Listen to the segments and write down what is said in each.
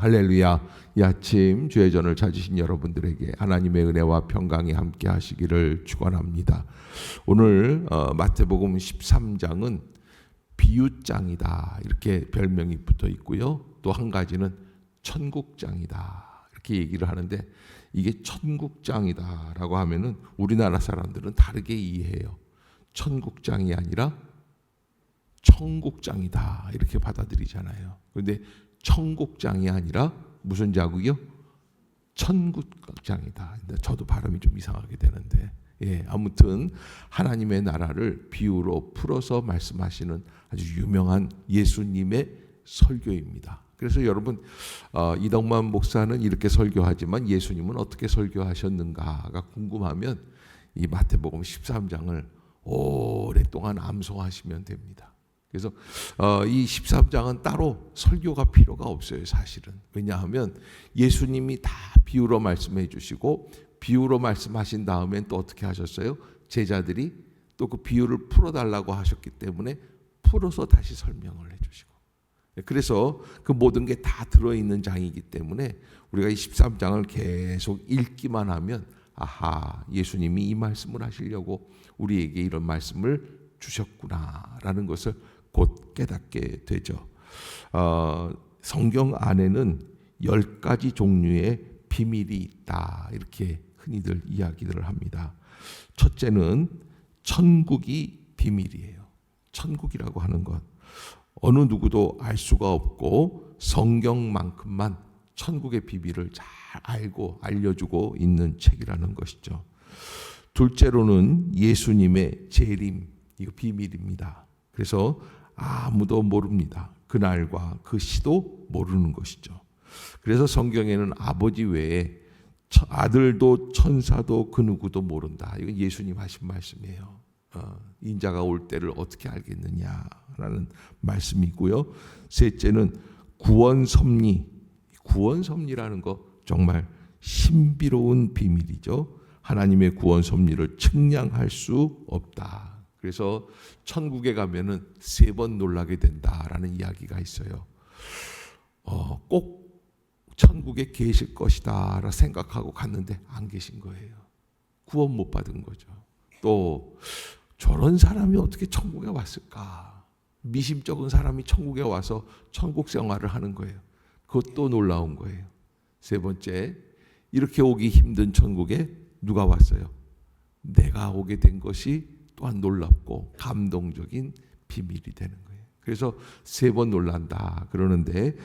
할렐루야. 이 아침 주의 전을 찾으신 여러분들에게 하나님의 은혜와 평강이 함께 하시기를 축원합니다. 오늘 마태복음 13장은 비유장이다 이렇게 별명이 붙어 있고요. 또 한 가지는 천국장이다 이렇게 얘기를 하는데, 이게 천국장이다라고 하면은 우리나라 사람들은 다르게 이해해요. 천국장이 아니라 청국장이다 이렇게 받아들이잖아요. 그런데 청국장이 아니라 무슨 자국이요? 천국장이다. 저도 발음이 좀 이상하게 되는데, 아무튼 하나님의 나라를 비유로 풀어서 말씀하시는 아주 유명한 예수님의 설교입니다. 그래서 여러분, 이덕만 목사는 이렇게 설교하지만 예수님은 어떻게 설교하셨는가가 궁금하면 이 마태복음 13장을 오랫동안 암송하시면 됩니다. 그래서 이 13장은 따로 설교가 필요가 없어요, 사실은. 왜냐하면 예수님이 다 비유로 말씀해 주시고, 비유로 말씀하신 다음엔 또 어떻게 하셨어요? 제자들이 또 그 비유를 풀어달라고 하셨기 때문에 풀어서 다시 설명을 해주시고, 그래서 그 모든 게 다 들어있는 장이기 때문에 우리가 이 13장을 계속 읽기만 하면 아하, 예수님이 이 말씀을 하시려고 우리에게 이런 말씀을 주셨구나라는 것을 곧 깨닫게 되죠. 성경 안에는 10가지 종류의 비밀이 있다 이렇게 흔히들 이야기를 합니다. 첫째는 천국이 비밀이에요. 천국이라고 하는 것, 어느 누구도 알 수가 없고 성경만큼만 천국의 비밀을 잘 알고 알려주고 있는 책이라는 것이죠. 둘째로는 예수님의 재림, 이거 비밀입니다. 그래서 아무도 모릅니다. 그날과 그 시도 모르는 것이죠. 그래서 성경에는 아버지 외에 아들도 천사도 그 누구도 모른다. 이건 예수님 하신 말씀이에요. 인자가 올 때를 어떻게 알겠느냐라는 말씀이고요. 셋째는 구원섭리. 구원섭리라는 거 정말 신비로운 비밀이죠. 하나님의 구원섭리를 측량할 수 없다. 그래서 천국에 가면은 3번 놀라게 된다라는 이야기가 있어요. 꼭 천국에 계실 것이다 라 생각하고 갔는데 안 계신 거예요. 구원 못 받은 거죠. 또 저런 사람이 어떻게 천국에 왔을까? 미심쩍은 사람이 천국에 와서 천국 생활을 하는 거예요. 그것도 놀라운 거예요. 세 번째, 이렇게 오기 힘든 천국에 누가 왔어요? 내가 오게 된 것이 또한 놀랍고 감동적인 비밀이 되는 거예요. 그래서 3번 놀란다 그러는데,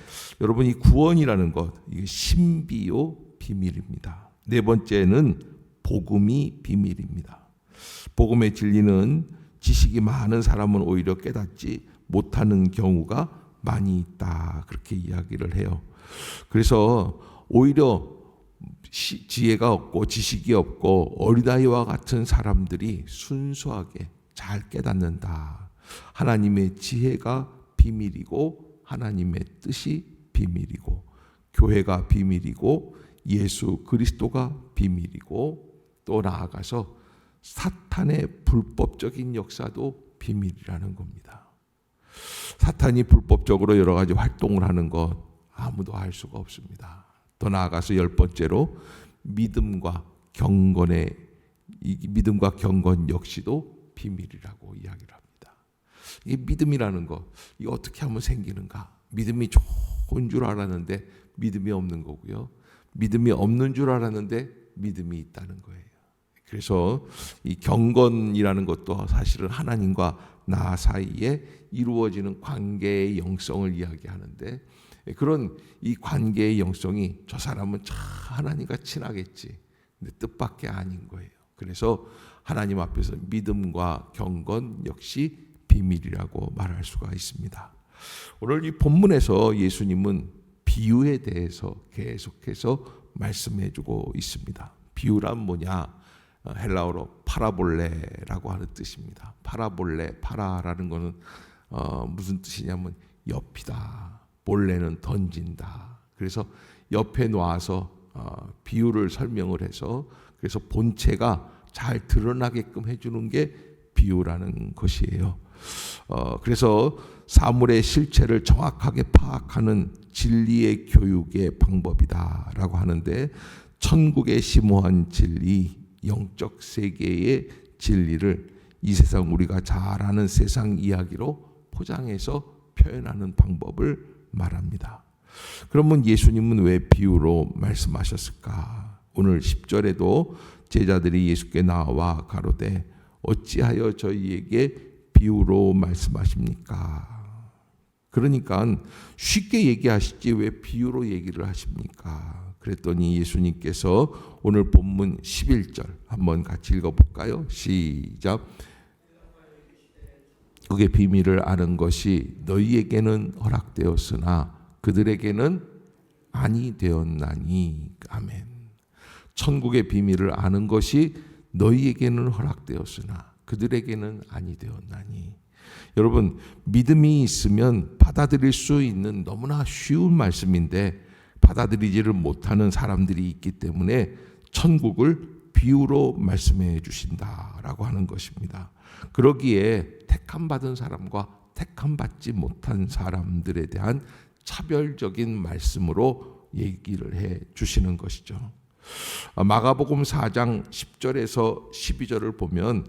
여러분, 이 구원이라는 것, 이게 신비요 비밀입니다. 네 번째는 복음이 비밀입니다. 복음의 진리는 지식이 많은 사람은 오히려 깨닫지 못하는 경우가 많이 있다 그렇게 이야기를 해요. 그래서 오히려 지혜가 없고 지식이 없고 어리다이와 같은 사람들이 순수하게 잘 깨닫는다. 하나님의 지혜가 비밀이고 하나님의 뜻이 비밀이고 교회가 비밀이고 예수 그리스도가 비밀이고, 또 나아가서 사탄의 불법적인 역사도 비밀이라는 겁니다. 사탄이 불법적으로 여러 가지 활동을 하는 것 아무도 알 수가 없습니다. 더 나아가서 10번째로 믿음과 경건 역시도 비밀이라고 이야기를 합니다. 이 믿음이라는 것, 이거 어떻게 하면 생기는가? 믿음이 좋은 줄 알았는데 믿음이 없는 거고요. 믿음이 없는 줄 알았는데 믿음이 있다는 거예요. 그래서 이 경건이라는 것도 사실은 하나님과 나 사이에 이루어지는 관계의 영성을 이야기하는데, 그런 이 관계의 영성이 저 사람은 참 하나님과 친하겠지, 근데 뜻밖의 아닌 거예요. 그래서 하나님 앞에서 믿음과 경건 역시 비밀이라고 말할 수가 있습니다. 오늘 이 본문에서 예수님은 비유에 대해서 계속해서 말씀해주고 있습니다. 비유란 뭐냐? 헬라어로 파라볼레라고 하는 뜻입니다. 파라볼레, 파라라는 것은 무슨 뜻이냐면 옆이다. 볼레는 던진다. 그래서 옆에 놓아서 비유를 설명을 해서, 그래서 본체가 잘 드러나게끔 해주는 게 비유라는 것이에요. 그래서 사물의 실체를 정확하게 파악하는 진리의 교육의 방법이다라고 하는데, 천국의 심오한 진리, 영적 세계의 진리를 이 세상 우리가 잘 아는 세상 이야기로 포장해서 표현하는 방법을 말합니다. 그러면 예수님은 왜 비유로 말씀하셨을까? 오늘 10절에도 제자들이 예수께 나와 가로되 어찌하여 저희에게 비유로 말씀하십니까? 그러니까 쉽게 얘기하시지 왜 비유로 얘기를 하십니까? 그랬더니 예수님께서 오늘 본문 11절 한번 같이 읽어볼까요? 시작. 그의 비밀을 아는 것이 너희에게는 허락되었으나 그들에게는 아니 되었나니. 아멘. 천국의 비밀을 아는 것이 너희에게는 허락되었으나 그들에게는 아니 되었나니. 여러분, 믿음이 있으면 받아들일 수 있는 너무나 쉬운 말씀인데 받아들이지를 못하는 사람들이 있기 때문에 천국을 비유로 말씀해 주신다라고 하는 것입니다. 그러기에 택함받은 사람과 택함받지 못한 사람들에 대한 차별적인 말씀으로 얘기를 해 주시는 것이죠. 마가복음 4장 10절에서 12절을 보면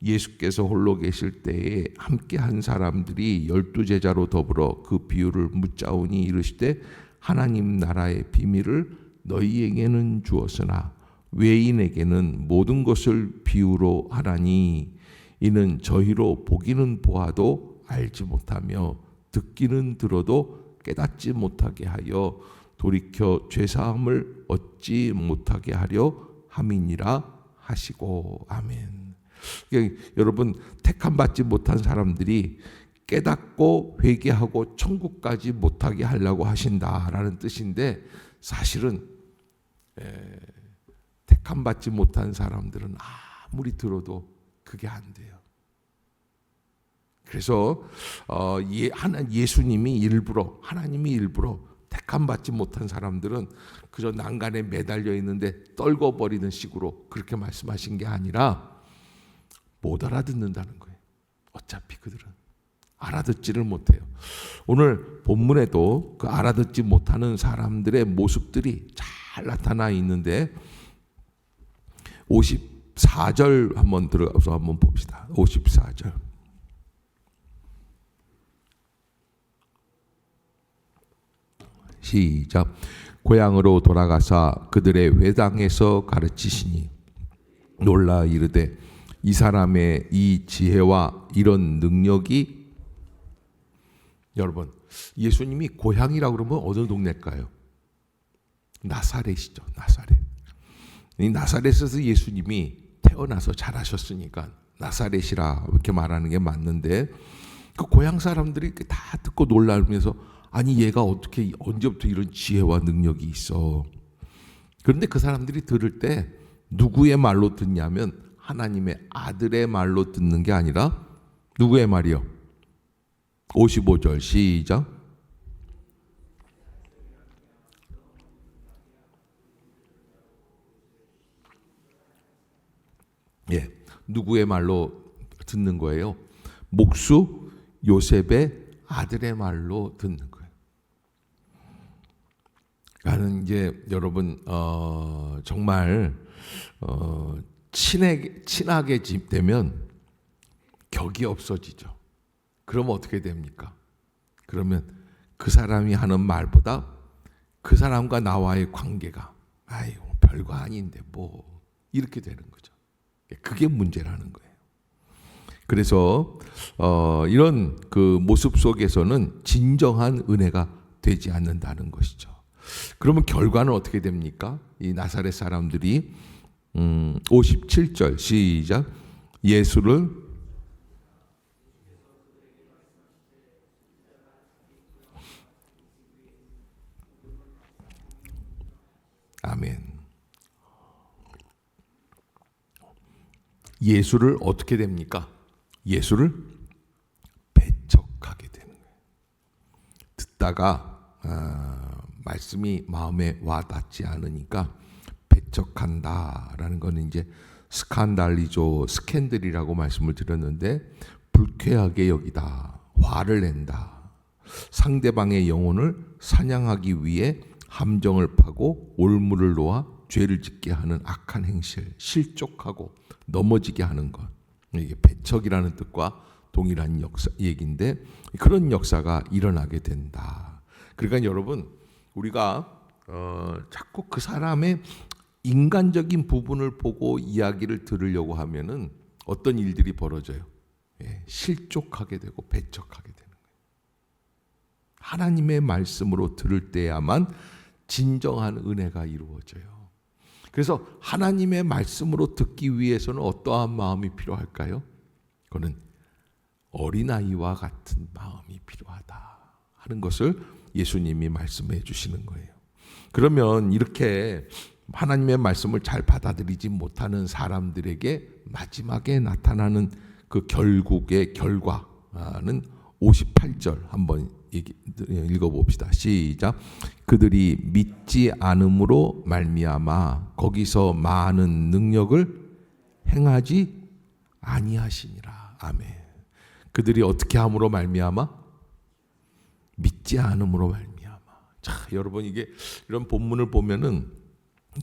예수께서 홀로 계실 때에 함께 한 사람들이 12제자로 더불어 그 비유를 묻자오니 이르시되 하나님 나라의 비밀을 너희에게는 주었으나 외인에게는 모든 것을 비유로 하라니 이는 저희로 보기는 보아도 알지 못하며 듣기는 들어도 깨닫지 못하게 하여 돌이켜 죄사함을 얻지 못하게 하려 함이니라 하시고. 아멘. 그러니까 여러분, 택함 받지 못한 사람들이 깨닫고 회개하고 천국까지 못하게 하려고 하신다라는 뜻인데, 사실은 택함 받지 못한 사람들은 아무리 들어도 그게 안 돼요. 그래서 예수님이 일부러, 하나님이 일부러 택함 받지 못한 사람들은 그저 난간에 매달려 있는데 떨궈버리는 식으로 그렇게 말씀하신 게 아니라 못 알아듣는다는 거예요. 어차피 그들은 알아듣지를 못해요. 오늘 본문에도 그 알아듣지 못하는 사람들의 모습들이 잘 나타나 있는데 54절 한번 들어가서 한번 봅시다. 54절. 시작. 고향으로 돌아가사 그들의 회당에서 가르치시니 놀라 이르되 이 사람의 이 지혜와 이런 능력이. 여러분, 예수님이 고향이라고 그러면 어느 동네일까요? 나사렛이죠. 나사렛. 이 나사렛에서 예수님이 태어나서 자라셨으니까 나사렛이라 이렇게 말하는 게 맞는데, 그 고향 사람들이 다 듣고 놀라면서 아니 얘가 어떻게 언제부터 이런 지혜와 능력이 있어. 그런데 그 사람들이 들을 때 누구의 말로 듣냐면 하나님의 아들의 말로 듣는 게 아니라 누구의 말이요? 55절 시작. 예, 누구의 말로 듣는 거예요? 목수 요셉의 아들의 말로 듣는 거예요. 나는 이제 여러분 정말 친하게 되면 격이 없어지죠. 그러면 어떻게 됩니까? 그러면 그 사람이 하는 말보다 그 사람과 나와의 관계가 아유 별거 아닌데 뭐 이렇게 되는 거죠. 그게 문제라는 거예요. 그래서 이런 그 모습 속에서는 진정한 은혜가 되지 않는다는 것이죠. 그러면 결과는 어떻게 됩니까? 이 나사렛 사람들이 57절 시작. 예수를 아멘. 예수를 어떻게 됩니까? 예수를 배척하게 되는 거예요. 듣다가 말씀이 마음에 와 닿지 않으니까 배척한다라는 거는 이제 스칸달리조, 스캔들이라고 말씀을 드렸는데 불쾌하게 여기다. 화를 낸다. 상대방의 영혼을 사냥하기 위해 함정을 파고 올무를 놓아 죄를 짓게 하는 악한 행실, 실족하고 넘어지게 하는 것. 이게 배척이라는 뜻과 동일한 얘기인데 그런 역사가 일어나게 된다. 그러니까 여러분 우리가 자꾸 그 사람의 인간적인 부분을 보고 이야기를 들으려고 하면은 어떤 일들이 벌어져요? 실족하게 되고 배척하게 되는 거예요. 하나님의 말씀으로 들을 때야만 진정한 은혜가 이루어져요. 그래서 하나님의 말씀으로 듣기 위해서는 어떠한 마음이 필요할까요? 그거는 어린아이와 같은 마음이 필요하다 하는 것을 예수님이 말씀해 주시는 거예요. 그러면 이렇게 하나님의 말씀을 잘 받아들이지 못하는 사람들에게 마지막에 나타나는 그 결국의 결과는 58절 한번 읽어봅시다. 시작. 그들이 믿지 않음으로 말미암아 거기서 많은 능력을 행하지 아니하시니라. 아멘. 그들이 어떻게 함으로 말미암아? 믿지 않음으로 말미암아. 자, 여러분 이게 이런 본문을 보면은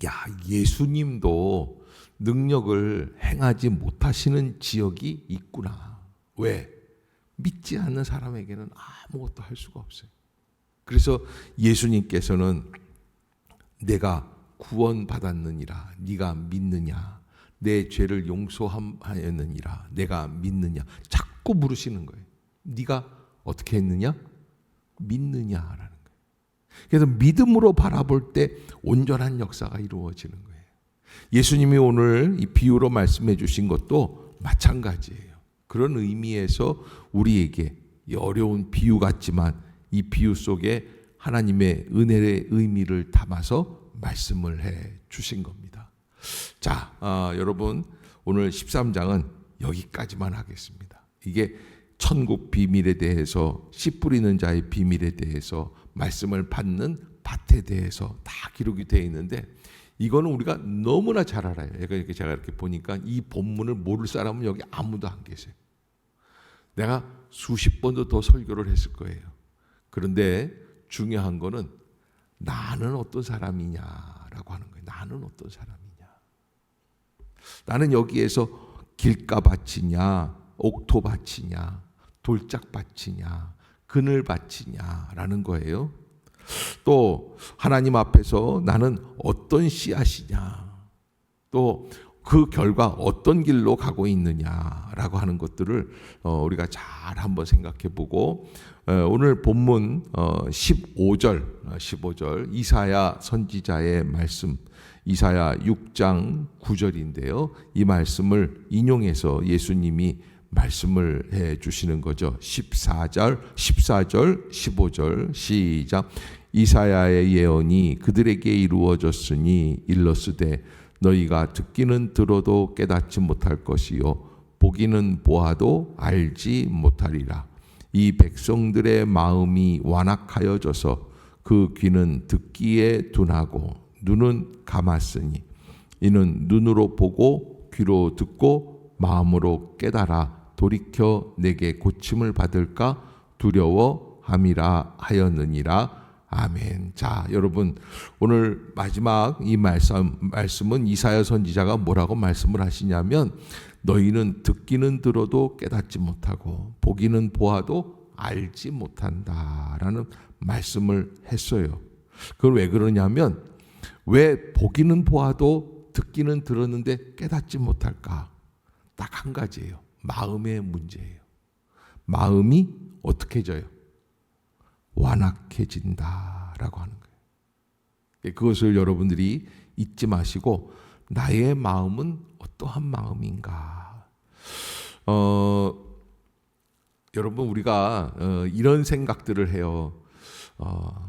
야, 예수님도 능력을 행하지 못하시는 지역이 있구나. 왜? 믿지 않는 사람에게는 아무것도 할 수가 없어요. 그래서 예수님께서는 내가 구원받았느니라 네가 믿느냐, 내 죄를 용서하였느니라 내가 믿느냐, 자꾸 물으시는 거예요. 네가 어떻게 했느냐? 믿느냐라는 거예요. 그래서 믿음으로 바라볼 때 온전한 역사가 이루어지는 거예요. 예수님이 오늘 이 비유로 말씀해 주신 것도 마찬가지예요. 그런 의미에서 우리에게 어려운 비유 같지만 이 비유 속에 하나님의 은혜의 의미를 담아서 말씀을 해 주신 겁니다. 자, 여러분 오늘 13장은 여기까지만 하겠습니다. 이게 천국 비밀에 대해서, 씨 뿌리는 자의 비밀에 대해서, 말씀을 받는 밭에 대해서 다 기록이 되어 있는데 이거는 우리가 너무나 잘 알아요. 제가 이렇게 보니까 이 본문을 모를 사람은 여기 아무도 안 계세요. 내가 수십 번도 더 설교를 했을 거예요. 그런데 중요한 거는 나는 어떤 사람이냐라고 하는 거예요. 나는 어떤 사람이냐. 나는 여기에서 길가밭이냐, 옥토밭이냐, 돌짝밭이냐, 그늘밭이냐라는 거예요. 또 하나님 앞에서 나는 어떤 씨앗이냐, 또 그 결과 어떤 길로 가고 있느냐라고 하는 것들을 우리가 잘 한번 생각해 보고 오늘 본문 15절 이사야 선지자의 말씀, 이사야 6장 9절인데요. 이 말씀을 인용해서 예수님이 말씀을 해 주시는 거죠. 14절, 15절 시작. 이사야의 예언이 그들에게 이루어졌으니 일러스되 너희가 듣기는 들어도 깨닫지 못할 것이요 보기는 보아도 알지 못하리라. 이 백성들의 마음이 완악하여져서 그 귀는 듣기에 둔하고 눈은 감았으니 이는 눈으로 보고 귀로 듣고 마음으로 깨달아 돌이켜 내게 고침을 받을까 두려워함이라 하였느니라. 아멘. 자, 여러분 오늘 마지막 이 말씀은 이사야 선지자가 뭐라고 말씀을 하시냐면 너희는 듣기는 들어도 깨닫지 못하고 보기는 보아도 알지 못한다라는 말씀을 했어요. 그건 왜 그러냐면 왜 보기는 보아도 듣기는 들었는데 깨닫지 못할까? 딱 한 가지예요. 마음의 문제예요. 마음이 어떻게 져요? 완악해진다라고 하는 거예요. 그것을 여러분들이 잊지 마시고 나의 마음은 어떠한 마음인가? 여러분 우리가 이런 생각들을 해요.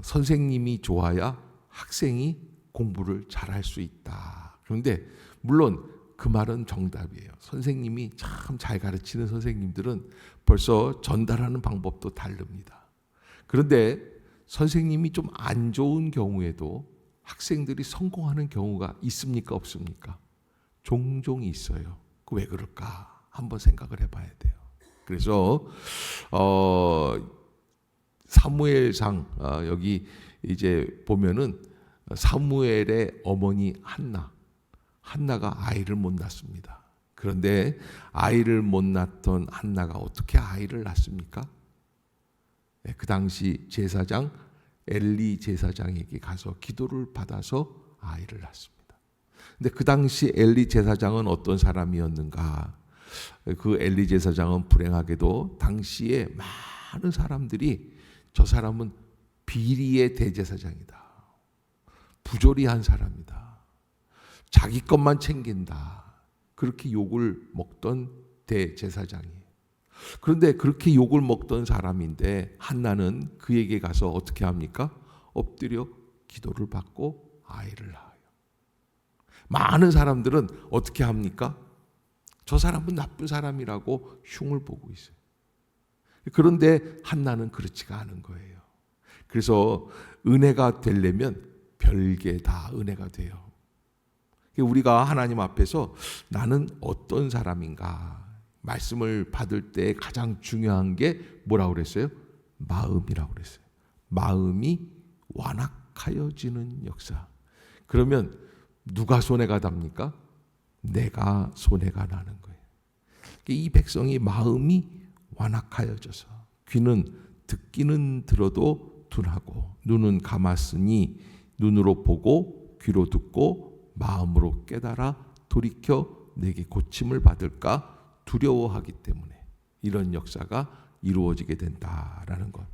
선생님이 좋아야 학생이 공부를 잘할 수 있다. 그런데 물론 그 말은 정답이에요. 선생님이 참 잘 가르치는 선생님들은 벌써 전달하는 방법도 다릅니다. 그런데 선생님이 좀 안 좋은 경우에도 학생들이 성공하는 경우가 있습니까? 없습니까? 종종 있어요. 그 왜 그럴까? 한번 생각을 해봐야 돼요. 그래서 사무엘상 여기 이제 보면은 사무엘의 어머니 한나가 아이를 못 낳습니다. 그런데 아이를 못 낳던 한나가 어떻게 아이를 낳습니까? 그 당시 제사장 엘리 제사장에게 가서 기도를 받아서 아이를 낳습니다. 근데 그 당시 엘리 제사장은 어떤 사람이었는가? 그 엘리 제사장은 불행하게도 당시에 많은 사람들이 저 사람은 비리의 대제사장이다. 부조리한 사람이다. 자기 것만 챙긴다. 그렇게 욕을 먹던 대제사장이에요. 그런데 그렇게 욕을 먹던 사람인데 한나는 그에게 가서 어떻게 합니까? 엎드려 기도를 받고 아이를 낳아요. 많은 사람들은 어떻게 합니까? 저 사람은 나쁜 사람이라고 흉을 보고 있어요. 그런데 한나는 그렇지가 않은 거예요. 그래서 은혜가 되려면 별게 다 은혜가 돼요. 우리가 하나님 앞에서 나는 어떤 사람인가 말씀을 받을 때 가장 중요한 게 뭐라고 그랬어요? 마음이라고 그랬어요. 마음이 완악하여지는 역사. 그러면 누가 손해가 답니까? 내가 손해가 나는 거예요. 이 백성이 마음이 완악하여져서 귀는 듣기는 들어도 둔하고 눈은 감았으니 눈으로 보고 귀로 듣고 마음으로 깨달아 돌이켜 내게 고침을 받을까 두려워하기 때문에 이런 역사가 이루어지게 된다라는 것.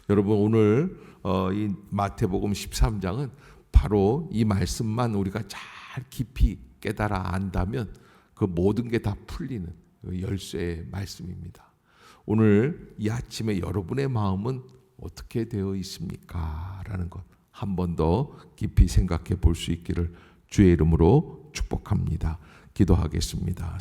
여러분 오늘 이 마태복음 13장은 바로 이 말씀만 우리가 잘 깊이 깨달아 안다면 그 모든 게 다 풀리는 열쇠의 말씀입니다. 오늘 이 아침에 여러분의 마음은 어떻게 되어 있습니까? 라는 것 한 번 더 깊이 생각해 볼 수 있기를 주의 이름으로 축복합니다. 기도하겠습니다.